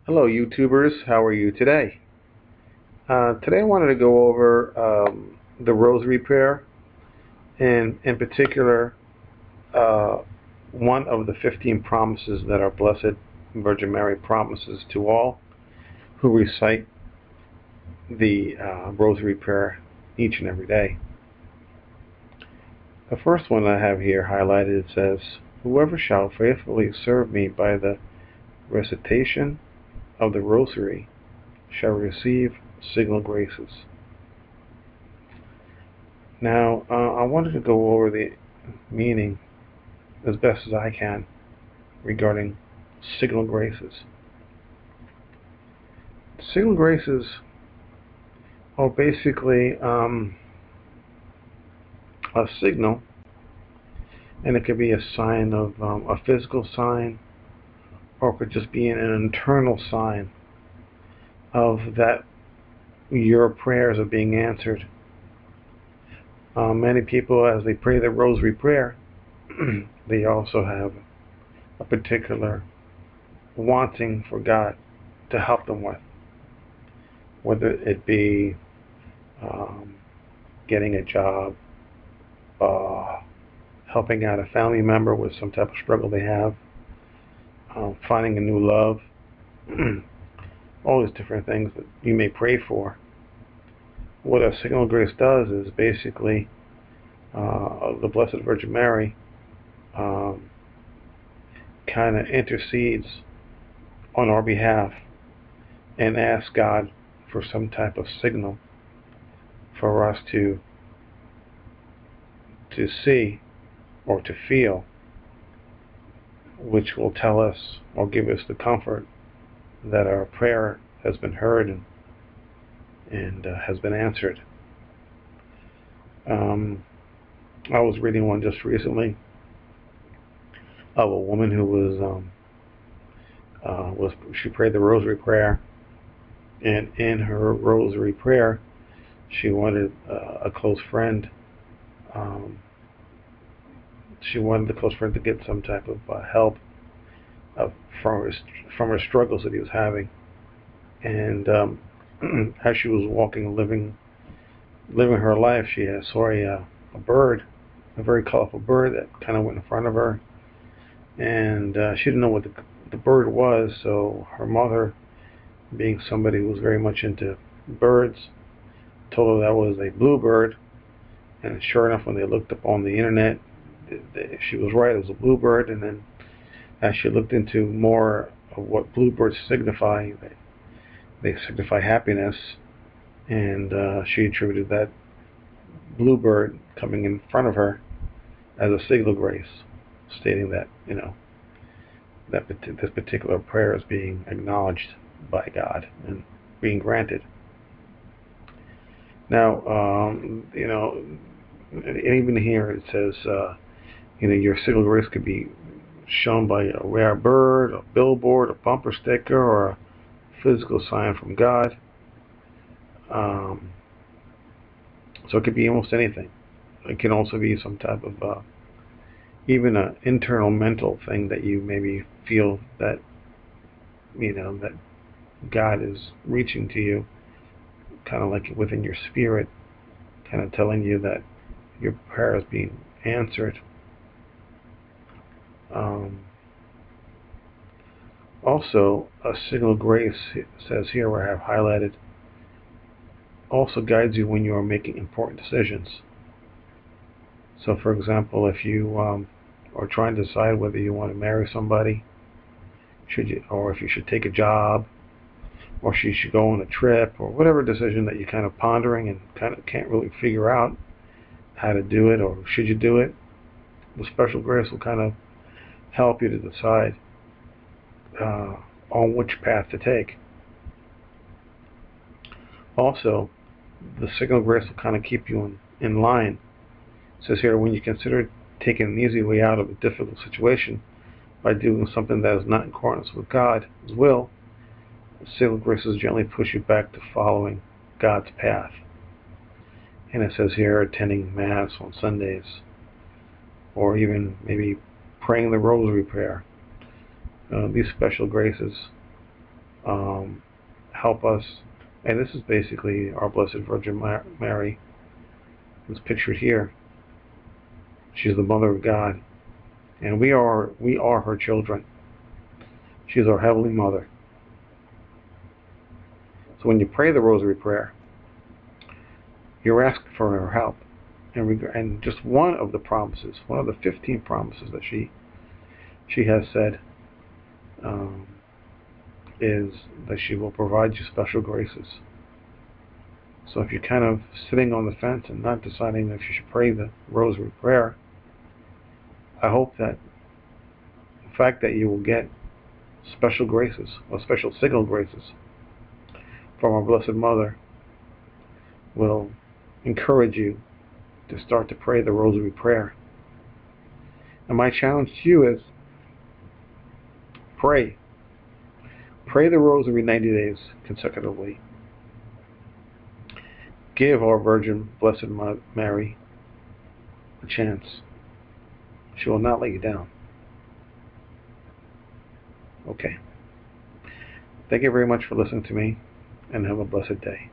Hello YouTubers, how are you today? Today I wanted to go over the Rosary prayer, and in particular uh, one of the 15 promises that our Blessed Virgin Mary promises to all who recite the Rosary prayer each and every day. The first one I have here highlighted, it says, "Whoever shall faithfully serve me by the recitation of the Rosary shall receive signal graces." Now, I wanted to go over the meaning as best as I can regarding signal graces. Signal graces are basically a signal, and it could be a sign of a physical sign, or it could just be an internal sign of that your prayers are being answered. Many people, as they pray the Rosary prayer, they also have a particular wanting for God to help them with, whether it be getting a job, helping out a family member with some type of struggle they have, finding a new love, all these different things that you may pray for. What a signal grace does is basically the Blessed Virgin Mary kind of intercedes on our behalf and asks God for some type of signal for us to see or to feel, which will tell us or give us the comfort that our prayer has been heard and has been answered. I was reading one just recently of a woman who she prayed the Rosary prayer, and in her Rosary prayer she wanted a close friend. She wanted the close friend to get some type of help from her struggles that he was having, and as she was walking, living her life, she saw a bird, a very colorful bird that kind of went in front of her, and she didn't know what the bird was. So her mother, being somebody who was very much into birds, told her that was a bluebird. And sure enough, when they looked up on the internet, she was right, it was a bluebird. And then as she looked into more of what bluebirds signify, they signify happiness, and she attributed that bluebird coming in front of her as a signal grace, stating that this particular prayer is being acknowledged by God and being granted. Now, even here it says, your signal grace could be shown by a rare bird, a billboard, a bumper sticker, or a physical sign from God. So it could be almost anything. It can also be some type of even an internal mental thing that you maybe feel that that God is reaching to you, kind of like within your spirit, kind of telling you that your prayer is being answered. Also, a signal grace, it says here where I have highlighted, also guides you when you are making important decisions. So, for example, if you are trying to decide whether you want to marry somebody, or if you should take a job, or you should go on a trip, or whatever decision that you're kind of pondering and kind of can't really figure out how to do it, or should you do it, the special grace will kind of help you to decide on which path to take. Also, the signal grace will kind of keep you in line. It says here, when you consider taking an easy way out of a difficult situation by doing something that is not in accordance with God's will, the signal graces gently push you back to following God's path. And it says here, attending Mass on Sundays, or even maybe praying the Rosary prayer. These special graces help us. And this is basically our Blessed Virgin Mary, who's pictured here. She's the Mother of God, and we are her children. She's our Heavenly Mother. So when you pray the Rosary Prayer, you're asking for her help. And just one of the promises, one of the 15 promises that she has said, is that she will provide you special graces. So if you're kind of sitting on the fence and not deciding if you should pray the Rosary Prayer, I hope that the fact that you will get special graces, or special signal graces, from our Blessed Mother will encourage you to start to pray the Rosary Prayer. And my challenge to you is, pray. Pray the Rosary 90 days consecutively. Give our Virgin Blessed Mary a chance. She will not let you down. Okay. Thank you very much for listening to me, and have a blessed day.